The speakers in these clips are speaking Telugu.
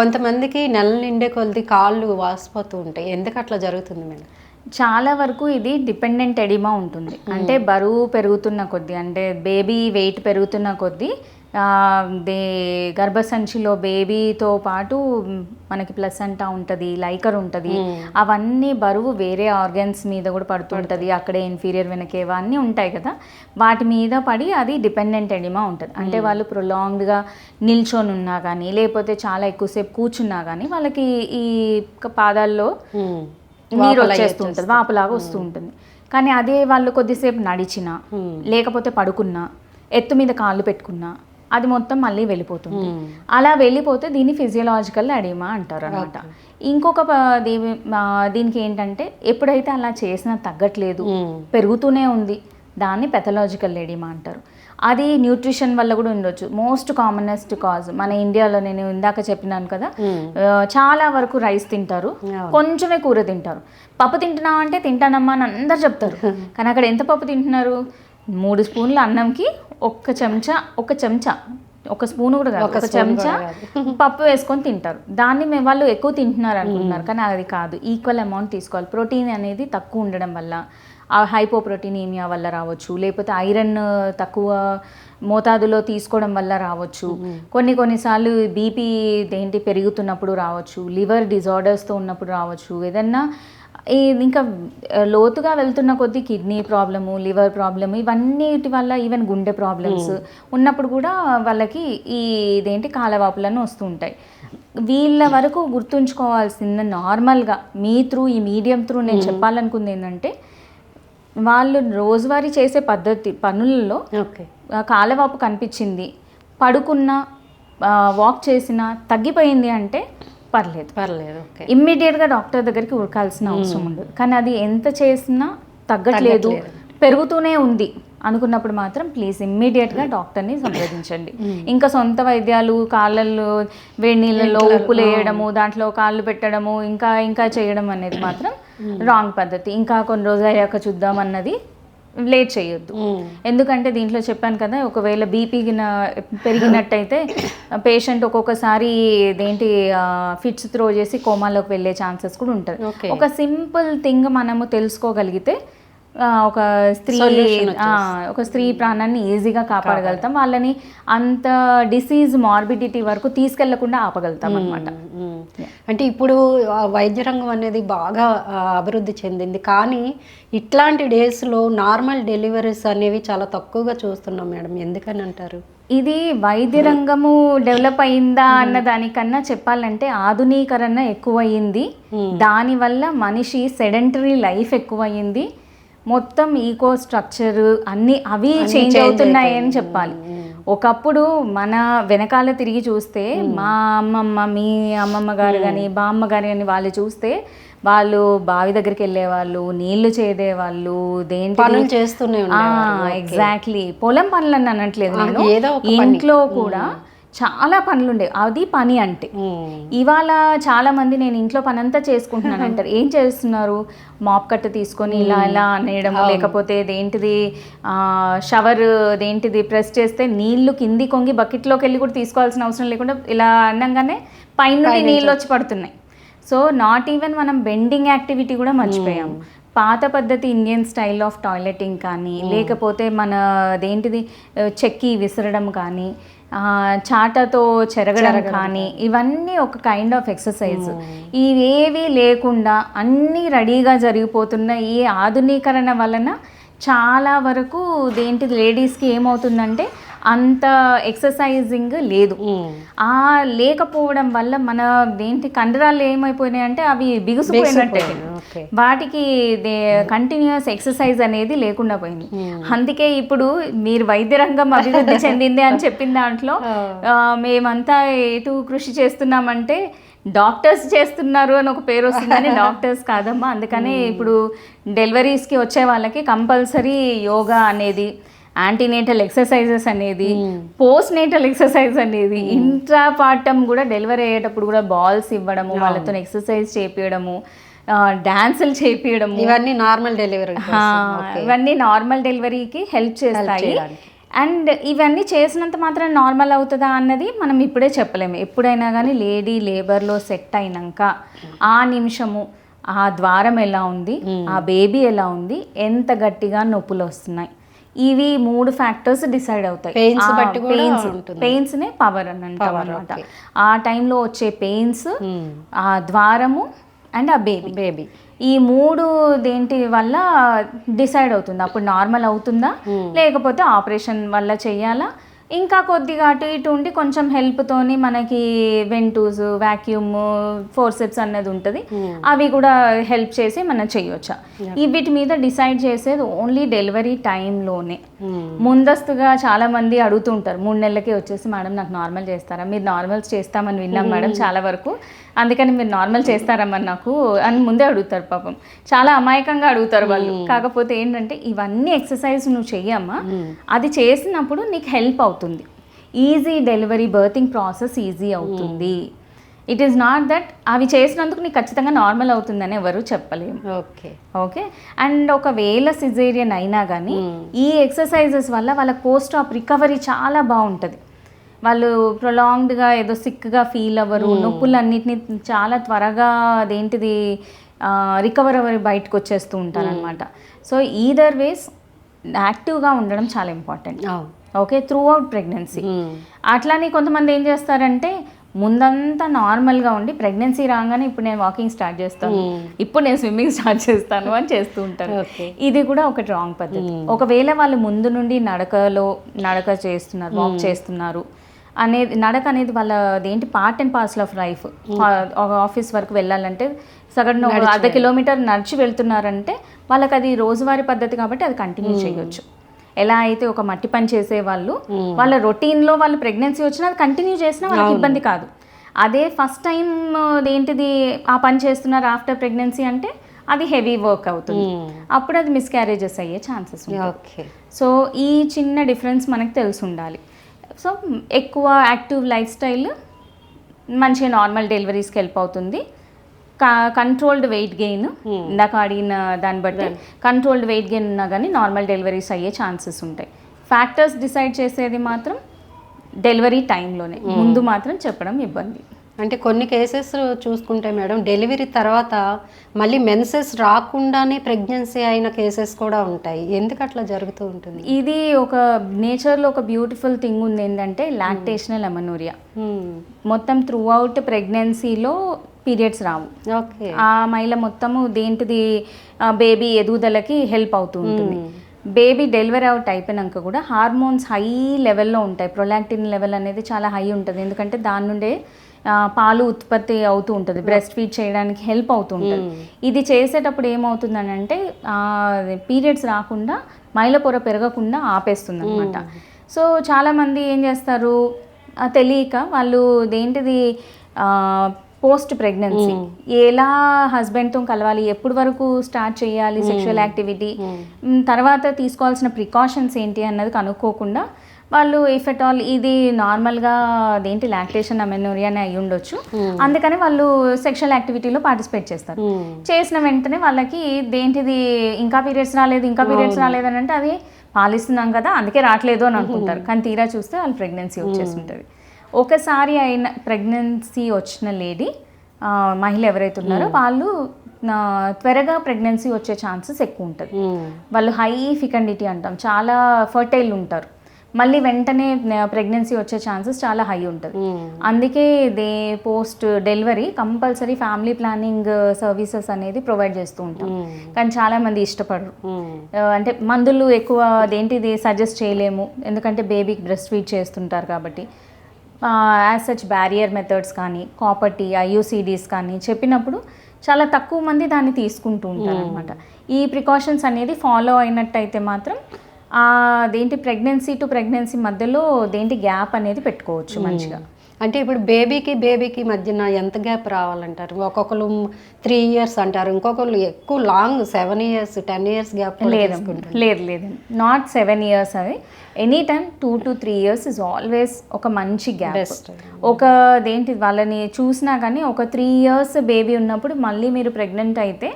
కొంతమందికి నెల నిండే కొద్ది కాళ్ళు వాసిపోతూ ఉంటాయి, ఎందుకు అట్లా జరుగుతుంది మేడం? చాలా వరకు ఇది డిపెండెంట్ ఎడిమా ఉంటుంది. అంటే బరువు పెరుగుతున్న కొద్దీ, అంటే బేబీ వెయిట్ పెరుగుతున్న కొద్దీ గర్భసంచిలో బేబీతో పాటు మనకి ప్లసెంటా ఉంటుంది, లైకర్ ఉంటుంది, అవన్నీ బరువు వేరే ఆర్గన్స్ మీద కూడా పడుతుంటుంది. అక్కడే ఇన్ఫీరియర్ వెనకేవా అన్నీ ఉంటాయి కదా, వాటి మీద పడి అది డిపెండెంట్ ఎడిమా ఉంటుంది. అంటే వాళ్ళు ప్రొలాంగ్డ్గా నిల్చొని ఉన్నా కానీ, లేకపోతే చాలా ఎక్కువసేపు కూర్చున్నా కానీ వాళ్ళకి ఈ పాదాల్లో నీరు వచ్చేస్తుంటుంది, వాపులాగా వస్తూ ఉంటుంది. కానీ అదే వాళ్ళు కొద్దిసేపు నడిచినా, లేకపోతే పడుకున్నా, ఎత్తు మీద కాళ్ళు పెట్టుకున్నా అది మొత్తం మళ్ళీ వెళ్ళిపోతుంది. అలా వెళ్ళిపోతే దీన్ని ఫిజియోలాజికల్ ఎడిమా అంటారు అనమాట. ఇంకొక దీనికి ఏంటంటే ఎప్పుడైతే అలా చేసినా తగ్గట్లేదు, పెరుగుతూనే ఉంది, దాన్ని పెథలాజికల్ ఎడిమా అంటారు. అది న్యూట్రిషన్ వల్ల కూడా ఉండొచ్చు. మోస్ట్ కామనెస్ట్ కాజ్ మన ఇండియాలో, నేను ఇందాక చెప్పినాను కదా, చాలా వరకు రైస్ తింటారు, కొంచెమే కూర తింటారు. పప్పు తింటున్నావు అంటే తింటానమ్మా అని అందరు చెప్తారు, కానీ అక్కడ ఎంత పప్పు తింటున్నారు? 3 స్పూన్ల అన్నంకి ఒక చెంచా, ఒక స్పూన్ కూడా కాదు, ఒక చెంచా పప్పు వేసుకొని తింటారు. దాన్ని వాళ్ళు ఎక్కువ తింటున్నారు అనుకుంటున్నారు, కానీ అది కాదు. ఈక్వల్ అమౌంట్ తీసుకోవాలి. ప్రోటీన్ అనేది తక్కువ ఉండడం వల్ల, హైపోప్రోటీనీమియా వల్ల రావచ్చు, లేకపోతే ఐరన్ తక్కువ మోతాదులో తీసుకోవడం వల్ల రావచ్చు, కొన్నిసార్లు బీపీ పెరుగుతున్నప్పుడు రావచ్చు, లివర్ డిజార్డర్స్తో ఉన్నప్పుడు రావచ్చు, ఏదన్నా ఇంకా లోతుగా వెళ్తున్న కొద్దీ కిడ్నీ ప్రాబ్లము, లివర్ ప్రాబ్లము, ఇవన్నిటి వల్ల, ఈవెన్ గుండె ప్రాబ్లమ్స్ ఉన్నప్పుడు కూడా వాళ్ళకి కాలవాపులను వస్తూ ఉంటాయి. వీళ్ళ వరకు గుర్తుంచుకోవాల్సింది, నార్మల్గా ఈ మీడియం త్రూ నేను చెప్పాలనుకుంది ఏంటంటే, వాళ్ళు రోజువారీ చేసే పనులలో కాలవాపు కనిపించింది, పడుకున్నా వాక్ చేసినా తగ్గిపోయింది అంటే పర్లేదు, ఇమ్మీడియట్గా డాక్టర్ దగ్గరికి ఉరకాల్సిన అవసరం ఉండదు. కానీ అది ఎంత చేసినా తగ్గట్లేదు, పెరుగుతూనే ఉంది అనుకున్నప్పుడు మాత్రం ప్లీజ్ ఇమ్మీడియట్గా డాక్టర్ని సంప్రదించండి. ఇంకా సొంత వైద్యాలు, కాళ్ళల్లో వేడి నీళ్ళలో ఉప్పులు వేయడము, దాంట్లో కాళ్ళు పెట్టడము, ఇంకా చేయడం అనేది మాత్రం రాంగ్ పద్ధతి. ఇంకా కొన్ని రోజులు అయ్యాక చూద్దాం అన్నది లేట్ చేయొద్దు. ఎందుకంటే దీంట్లో చెప్పాను కదా, ఒకవేళ బీపీ పెరిగినట్టయితే పేషెంట్ ఒక్కొక్కసారి ఫిట్స్ త్రో చేసి కోమాలోకి వెళ్ళే ఛాన్సెస్ కూడా ఉంటుంది. ఒక సింపుల్ థింగ్ మనము తెలుసుకోగలిగితే ఒక స్త్రీ ప్రాణాన్ని ఈజీగా కాపాడగలుగుతాం, వాళ్ళని అంత డిసీజ్ మార్బిడిటీ వరకు తీసుకెళ్లకుండా ఆపగలుగుతాం అనమాట. అంటే ఇప్పుడు వైద్య రంగం అనేది బాగా అభివృద్ధి చెందింది, కానీ ఇట్లాంటి డేస్లో నార్మల్ డెలివరీస్ అనేవి చాలా తక్కువగా చూస్తున్నాం మేడం, ఎందుకని అంటారు? ఇది వైద్య రంగము డెవలప్ అయిందా అన్న దానికన్నా చెప్పాలంటే ఆధునీకరణ ఎక్కువయింది. దానివల్ల మనిషి సెడెంటరీ లైఫ్ ఎక్కువయింది, మొత్తం ఈకో స్ట్రక్చర్ అన్నీ అవి చేంజ్ అవుతున్నాయని చెప్పాలి. ఒకప్పుడు మన వెనకాల తిరిగి చూస్తే మా అమ్మమ్మ, మీ అమ్మమ్మ గారు కానీ బామ్మ గారు కానీ వాళ్ళు చూస్తే వాళ్ళు బావి దగ్గరికి వెళ్ళేవాళ్ళు, నీళ్లు చేదేవాళ్ళు, పనులు చేస్తూనే ఎగ్జాక్ట్లీ పొలం పనులు అని అనట్లేదు నేను, ఇంట్లో కూడా చాలా పనులు ఉండేవి. అది పని అంటే. ఇవాళ చాలా మంది నేను ఇంట్లో పని అంతా చేసుకుంటున్నాను అంటారు. ఏం చేస్తున్నారు? మాప్ కట్ట తీసుకొని ఇలా అనేయడం, లేకపోతే షవర్ ప్రెస్ చేస్తే నీళ్లు కింది కొంగి బకెట్లోకి వెళ్ళి కూడా తీసుకోవాల్సిన అవసరం లేకుండా ఇలా అనగానే పైన నీళ్ళు వచ్చి పడుతున్నాయి. సో నాట్ ఈవెన్ మనం బెండింగ్ యాక్టివిటీ కూడా మర్చిపోయాము. పాత పద్ధతి ఇండియన్ స్టైల్ ఆఫ్ టాయిలెటింగ్ కానీ, లేకపోతే మన చెక్కి విసరడం కానీ, చాటతో చెరగడం కానీ, ఇవన్నీ ఒక కైండ్ ఆఫ్ ఎక్సర్సైజ్. ఇవేవి లేకుండా అన్నీ రెడీగా జరిగిపోతున్న ఈ ఆధునీకరణ వలన చాలా వరకు లేడీస్కి ఏమవుతుందంటే అంత ఎక్సర్సైజింగ్ లేదు. ఆ లేకపోవడం వల్ల మన కండరాలు ఏమైపోయినాయి అంటే అవి బిగుసుపోయినట్టే, వాటికి కంటిన్యూస్ ఎక్సర్సైజ్ అనేది లేకుండా పోయింది. అందుకే ఇప్పుడు మీరు వైద్య రంగం అభివృద్ధి చెందింది అని చెప్పిన దాంట్లో మేమంతా ఎటు కృషి చేస్తున్నామంటే డాక్టర్స్ చేస్తున్నారు అని ఒక పేరు వస్తుందని, డాక్టర్స్ కాదమ్మా. అందుకనే ఇప్పుడు డెలివరీస్కి వచ్చే వాళ్ళకి కంపల్సరీ యోగా అనేది, యాంటీనేటల్ ఎక్సర్సైజెస్ అనేది, పోస్ట్ నేటల్ ఎక్సర్సైజ్ అనేది, ఇంట్రాపార్టమ్ కూడా డెలివరీ అయ్యేటప్పుడు కూడా బాల్స్ ఇవ్వడము, వాళ్ళతో ఎక్సర్సైజ్ చేపించడము, డాన్సులు చేపించడము, ఇవన్నీ నార్మల్ డెలివరీకి హెల్ప్ చేస్తాయి. అండ్ ఇవన్నీ చేసినంత మాత్రం నార్మల్ అవుతుందా అన్నది మనం ఇప్పుడే చెప్పలేము. ఎప్పుడైనా కానీ లేడీ లేబర్లో సెట్ అయినాక ఆ నిమిషము ఆ ద్వారం ఎలా ఉంది, ఆ బేబీ ఎలా ఉంది, ఎంత గట్టిగా నొప్పులు వస్తున్నాయి, ఇవి 3 ఫ్యాక్టర్స్ డిసైడ్ అవుతాయి. పెయిన్స్నే పవర్ అని అంటాం అనమాట. ఆ టైంలో వచ్చే పెయిన్స్, ఆ ద్వారము అండ్ ఆ బేబీ ఈ 3 దేంటి వల్ల డిసైడ్ అవుతుంది. అప్పుడు నార్మల్ అవుతుందా లేకపోతే ఆపరేషన్ వల్ల చెయ్యాలా, ఇంకా కొద్దిగా అటు ఇటు ఉండి కొంచెం హెల్ప్తోని మనకి వెంటూస్, వ్యాక్యూమ్, ఫోర్సెప్స్ అన్నది ఉంటుంది, అవి కూడా హెల్ప్ చేసి మనం చేయొచ్చా. వీటి మీద డిసైడ్ చేసేది ఓన్లీ డెలివరీ టైంలోనే. ముందస్తుగా చాలా మంది అడుగుతుంటారు 3 నెలలకే వచ్చేసి మేడం నాకు నార్మల్ చేస్తారా, మీరు నార్మల్స్ చేస్తామని విన్నాం మేడం చాలా వరకు, అందుకని మీరు నార్మల్ చేస్తారమ్మని నాకు అని ముందే అడుగుతారు. పాపం చాలా అమాయకంగా అడుగుతారు వాళ్ళు. కాకపోతే ఏంటంటే ఇవన్నీ ఎక్సర్సైజ్ నువ్వు చెయ్యమ్మా, అది చేసినప్పుడు నీకు హెల్ప్ అవుతుంది, easy delivery berthing process easy అవుతుంది. ఇట్ ఈస్ నాట్ దట్ అవి చేసినందుకు నీకు ఖచ్చితంగా నార్మల్ అవుతుందని ఎవరు చెప్పలేము. ఓకే. అండ్ ఒకవేళ సిజేరియన్ అయినా కానీ ఈ ఎక్సర్సైజెస్ వల్ల వాళ్ళకి పోస్ట్ ఆప్ రికవరీ చాలా బాగుంటుంది. వాళ్ళు ప్రొలాంగ్డ్గా ఏదో సిక్గా ఫీల్ అవ్వరు, నొప్పులన్నిటిని చాలా త్వరగా అదేంటిది రికవర్ అవ్వరి బయటకు వచ్చేస్తూ ఉంటారనమాట. సో ఈదర్ వేస్ యాక్టివ్గా ఉండడం చాలా important. Okay, through out pregnancy. అట్లానే కొంతమంది ఏం చేస్తారంటే ముందంతా నార్మల్గా ఉండి ప్రెగ్నెన్సీ రాగానే ఇప్పుడు నేను వాకింగ్ స్టార్ట్ చేస్తాను, ఇప్పుడు నేను స్విమ్మింగ్ స్టార్ట్ చేస్తాను అని చేస్తూ ఉంటారు. ఇది కూడా ఒకటి రాంగ్ పద్ధతి. ఒకవేళ వాళ్ళు ముందు నుండి నడక చేస్తున్నారు, వాక్ చేస్తున్నారు అనేది, నడక అనేది వాళ్ళ అదేంటి part and parcel of life. Office వరకు వెళ్ళాలంటే సగటున 1/2 కిలోమీటర్ నడిచి వెళ్తున్నారంటే వాళ్ళకి అది రోజువారీ పద్ధతి కాబట్టి అది కంటిన్యూ చేయొచ్చు. ఎలా అయితే ఒక మట్టి పని చేసే వాళ్ళు వాళ్ళ రొటీన్లో వాళ్ళు ప్రెగ్నెన్సీ వచ్చినా అది కంటిన్యూ చేసినా వాళ్ళకి ఇబ్బంది కాదు. అదే ఫస్ట్ టైం ఏంటిది ఆ పని చేస్తున్నారు ఆఫ్టర్ ప్రెగ్నెన్సీ అంటే అది హెవీ వర్క్ అవుతుంది, అప్పుడు అది మిస్క్యారేజెస్ అయ్యే ఛాన్సెస్ ఉంటాయి. సో ఈ చిన్న డిఫరెన్స్ మనకు తెలిసి ఉండాలి. సో ఎక్కువ యాక్టివ్ లైఫ్ స్టైల్ మంచిగా నార్మల్ డెలివరీస్కి హెల్ప్ అవుతుంది. కంట్రోల్డ్ వెయిట్ గెయిన్, ఇందాక అడిగిన దాన్ని బట్టి కంట్రోల్డ్ వెయిట్ గెయిన్ ఉన్నా కానీ నార్మల్ డెలివరీస్ అయ్యే ఛాన్సెస్ ఉంటాయి. ఫ్యాక్టర్స్ డిసైడ్ చేసేది మాత్రం డెలివరీ టైంలోనే, ముందు మాత్రం చెప్పడం ఇబ్బంది. అంటే కొన్ని కేసెస్ చూసుకుంటే మేడం డెలివరీ తర్వాత మళ్ళీ మెన్సెస్ రాకుండానే ప్రెగ్నెన్సీ అయిన కేసెస్ కూడా ఉంటాయి. ఎందుకు అట్లా జరుగుతూ ఉంటుంది? ఇది ఒక నేచర్లో ఒక బ్యూటిఫుల్ థింగ్ ఉంది ఏంటంటే లాక్టేషనల్ అమెనోరియా. మొత్తం త్రూ అవుట్ ప్రెగ్నెన్సీలో పీరియడ్స్ రావు. ఆ మహిళ మొత్తము దేంటిది బేబీ ఎదుగుదలకి హెల్ప్ అవుతూ ఉంటుంది. బేబీ డెలివరీ అవుట్ అయిపోయినాక కూడా హార్మోన్స్ హై లెవెల్లో ఉంటాయి. ప్రొలాక్టిన్ లెవెల్ అనేది చాలా హై ఉంటుంది, ఎందుకంటే దాని నుండే పాలు ఉత్పత్తి అవుతూ ఉంటుంది, బ్రెస్ట్ ఫీడ్ చేయడానికి హెల్ప్ అవుతూ ఉంటుంది. ఇది చేసేటప్పుడు ఏమవుతుందని అంటే పీరియడ్స్ రాకుండా మైల పొర పెరగకుండా ఆపేస్తుంది అనమాట. సో చాలామంది ఏం చేస్తారు తెలియక వాళ్ళు దేంటిది పోస్ట్ ప్రెగ్నెన్సీ ఎలా హస్బెండ్తో కలవాలి, ఎప్పటి వరకు స్టార్ట్ చేయాలి సెక్షువల్ యాక్టివిటీ, తర్వాత తీసుకోవాల్సిన ప్రికాషన్స్ ఏంటి అన్నది కనుక్కోకుండా వాళ్ళు ఇఫ్ ఎట్ ఆల్ ఇది నార్మల్గా అదేంటి లాక్టేషన్ అమెనోరియానే అయి ఉండొచ్చు, అందుకని వాళ్ళు సెక్షువల్ యాక్టివిటీలో పార్టిసిపేట్ చేస్తారు. చేసిన వెంటనే వాళ్ళకి దేంటిది ఇంకా పీరియడ్స్ రాలేదు అని అంటే అది పాలిస్తున్నాం కదా అందుకే రావట్లేదు అని అనుకుంటారు. కానీ తీరా చూస్తే వాళ్ళు ప్రెగ్నెన్సీ వచ్చేస్తుంటుంది. ఒకసారి అయిన ప్రెగ్నెన్సీ వచ్చిన లేడీ మహిళ ఎవరైతే ఉన్నారో వాళ్ళు త్వరగా ప్రెగ్నెన్సీ వచ్చే ఛాన్సెస్ ఎక్కువ ఉంటుంది. వాళ్ళు హై ఫికండిటీ అంటాం, చాలా ఫర్టైల్ ఉంటారు, మళ్ళీ వెంటనే ప్రెగ్నెన్సీ వచ్చే ఛాన్సెస్ చాలా హై ఉంటుంది. అందుకే post delivery compulsory family planning services అనేది ప్రొవైడ్ చేస్తూ ఉంటాం. కానీ చాలామంది ఇష్టపడరు, అంటే మందులు ఎక్కువ దేంటిది సజెస్ట్ చేయలేము, ఎందుకంటే బేబీకి బ్రెస్ట్ ఫీడ్ చేస్తుంటారు కాబట్టి. యాజ్ సచ్ బ్యారియర్ మెథడ్స్ కానీ కాపర్ టీ, ఐయుసిడీస్ కానీ చెప్పినప్పుడు చాలా తక్కువ మంది దాన్ని తీసుకుంటూ ఉంటారు అనమాట. ఈ ప్రికాషన్స్ అనేది ఫాలో అయినట్టయితే మాత్రం దేంటి ప్రెగ్నెన్సీ టు ప్రెగ్నెన్సీ మధ్యలో దేంటి గ్యాప్ అనేది పెట్టుకోవచ్చు మంచిగా. అంటే ఇప్పుడు బేబీకి మధ్యన ఎంత గ్యాప్ రావాలంటారు? ఒక్కొక్కరు 3 years అంటారు, ఇంకొకరు ఎక్కువ లాంగ్ 7 years 10 years గ్యాప్ లేదు నాట్ 7 years. అది any time 2 to 3 years is always ఒక మంచి గ్యాప్. ఒక దేంటి వాళ్ళని చూసినా కానీ ఒక 3 years బేబీ ఉన్నప్పుడు మళ్ళీ మీరు ప్రెగ్నెంట్ అయితే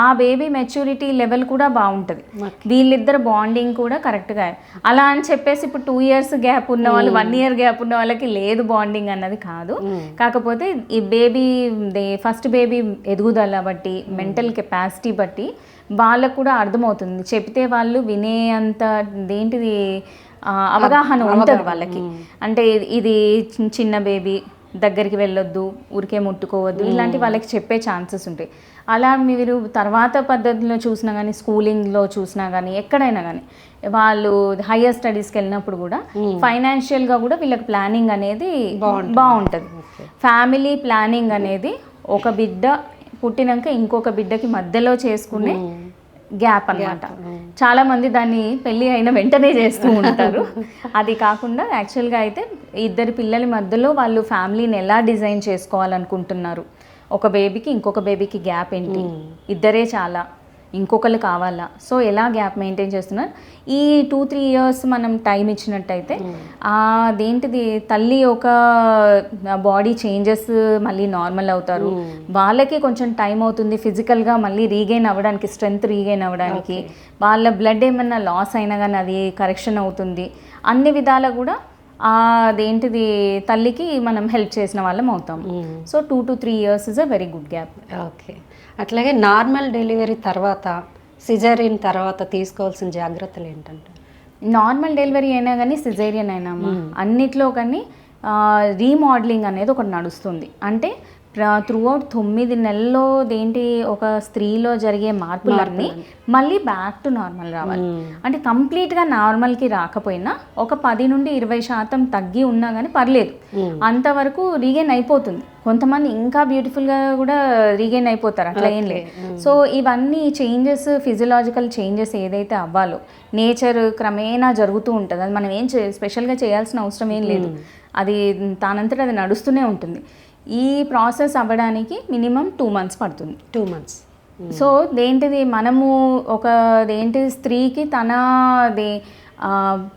ఆ బేబీ మెచ్యూరిటీ లెవెల్ కూడా బాగుంటుంది, వీళ్ళిద్దరు బాండింగ్ కూడా కరెక్ట్గా. అలా అని చెప్పేసి ఇప్పుడు 2 years గ్యాప్ ఉన్న వాళ్ళు 1 year గ్యాప్ ఉన్న వాళ్ళకి లేదు బాండింగ్ అన్నది కాదు. కాకపోతే ఈ బేబీ ఫస్ట్ బేబీ ఎదుగుదల బట్టి మెంటల్ కెపాసిటీ బట్టి వాళ్ళకు కూడా అర్థమవుతుంది, చెప్తే వాళ్ళు వినే అంత దేంటిది అవగాహన ఉంటుంది వాళ్ళకి. అంటే ఇది చిన్న బేబీ దగ్గరికి వెళ్ళొద్దు, ఊరికే ముట్టుకోవద్దు, ఇలాంటి వాళ్ళకి చెప్పే ఛాన్సెస్ ఉంటాయి. అలా మీరు తర్వాత పద్ధతిలో చూసినా కానీ, స్కూలింగ్లో చూసినా కానీ, ఎక్కడైనా కానీ వాళ్ళు హయ్యర్ స్టడీస్కి వెళ్ళినప్పుడు కూడా ఫైనాన్షియల్గా కూడా వీళ్ళకి ప్లానింగ్ అనేది బాగుంటుంది. ఫ్యామిలీ ప్లానింగ్ అనేది ఒక బిడ్డ పుట్టినాక ఇంకొక బిడ్డకి మధ్యలో చేసుకునే గ్యాప్ అన్నమాట. చాలా మంది దాన్ని పెళ్ళి అయిన వెంటనే చేస్తూ ఉంటారు. అది కాకుండా యాక్చువల్గా అయితే ఇద్దరు పిల్లల మధ్యలో వాళ్ళు ఫ్యామిలీని ఎలా డిజైన్ చేసుకోవాలనుకుంటున్నారు, ఒక బేబీకి ఇంకొక బేబీకి గ్యాప్ ఏంటి, ఇద్దరే చాలా, ఇంకొకరు కావాలా, సో ఎలా గ్యాప్ మెయింటైన్ చేస్తున్నారు. ఈ 2-3 years మనం టైం ఇచ్చినట్టయితే అదేంటిది తల్లి ఒక బాడీ చేంజెస్ మళ్ళీ నార్మల్ అవుతారు, వాళ్ళకి కొంచెం టైం అవుతుంది ఫిజికల్గా మళ్ళీ రీగెయిన్ అవ్వడానికి, స్ట్రెంగ్త్ రీగెయిన్ అవ్వడానికి, వాళ్ళ బ్లడ్ ఏమన్నా లాస్ అయినా కానీ అది కరెక్షన్ అవుతుంది. అన్ని విధాలా కూడా అదేంటిది తల్లికి మనం హెల్ప్ చేసిన వాళ్ళం అవుతాం. So 2 to 3 years is a very good gap. Okay. అట్లాగే నార్మల్ డెలివరీ తర్వాత, సిజేరియన్ తర్వాత తీసుకోవాల్సిన జాగ్రత్తలు ఏంటంటే? నార్మల్ డెలివరీ అయినా కానీ సిజేరియన్ అయినా అన్నిట్లో కానీ రీమోడలింగ్ అనేది ఒకటి నడుస్తుంది. అంటే త్రూఅవుట్ 9 నెలల్లో దేంటి ఒక స్త్రీలో జరిగే మార్పులన్నీ మళ్ళీ బ్యాక్ టు నార్మల్ రావాలి. అంటే కంప్లీట్గా నార్మల్కి రాకపోయినా ఒక 10 నుండి 20% తగ్గి ఉన్నా కానీ పర్లేదు, అంతవరకు రీగెయిన్ అయిపోతుంది. కొంతమంది ఇంకా బ్యూటిఫుల్గా కూడా రీగెయిన్ అయిపోతారు, అట్లా ఏం లేదు. సో ఇవన్నీ చేంజెస్, ఫిజియలాజికల్ చేంజెస్ ఏదైతే అవ్వాలో నేచర్ క్రమేణా జరుగుతూ ఉంటుంది. అది మనం ఏం స్పెషల్గా చేయాల్సిన అవసరం ఏం లేదు, అది తానంతటా అది నడుస్తూనే ఉంటుంది. ఈ ప్రాసెస్ అవ్వడానికి మినిమం 2 months పడుతుంది. 2 months. సో దేంటిది మనము ఒక స్త్రీకి తన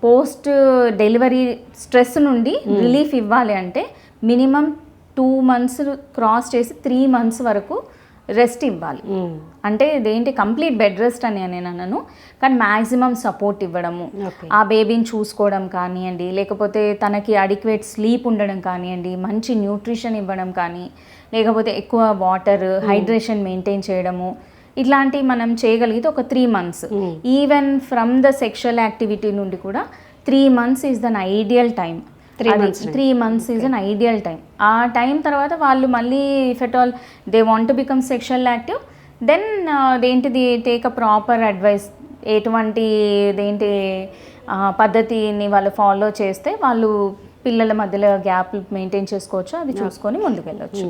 పోస్ట్ డెలివరీ స్ట్రెస్ నుండి రిలీఫ్ ఇవ్వాలి అంటే మినిమం 2 months క్రాస్ చేసి 3 months వరకు రెస్ట్ ఇవ్వాలి. అంటే ఇదేంటి కంప్లీట్ బెడ్ రెస్ట్ అని నేను అన్నాను, కానీ మ్యాక్సిమం సపోర్ట్ ఇవ్వడము, ఆ బేబీని చూసుకోవడం కానివ్వండి, లేకపోతే తనకి అడిక్వేట్ స్లీప్ ఉండడం కానివ్వండి, మంచి న్యూట్రిషన్ ఇవ్వడం కానీ, లేకపోతే ఎక్కువ వాటర్ హైడ్రేషన్ మెయింటైన్ చేయడము, ఇట్లాంటివి మనం చేయగలిగితే ఒక 3 months. Even from the sexual activity నుండి కూడా 3 months is then ideal time. 3 months is an ideal time. ఆ టైం తర్వాత వాళ్ళు మళ్ళీ if at all they want to become sexual active, then దేంటిది టేక్ అ ప్రాపర్ అడ్వైస్, ఎటువంటి పద్ధతిని వాళ్ళు ఫాలో చేస్తే వాళ్ళు పిల్లల మధ్యలో గ్యాప్ మెయింటైన్ చేసుకోవచ్చు, అది చూసుకొని ముందుకు వెళ్ళొచ్చు.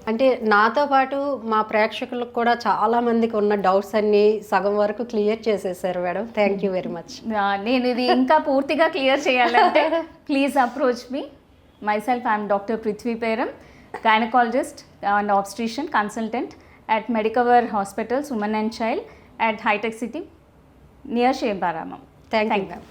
అంటే నాతో పాటు మా ప్రేక్షకులకు కూడా చాలా మందికి ఉన్న డౌట్స్ అన్ని సగం వరకు క్లియర్ చేసేసారు madam. Thank you very much. నేను ఇది ఇంకా పూర్తిగా క్లియర్ చేయాలంటే please approach me. myself I am Dr. Prithvi Peram, gynecologist and obstetrician consultant at Medicover Hospitals Women and Child at High Tech City near Shebaramam. Thank you.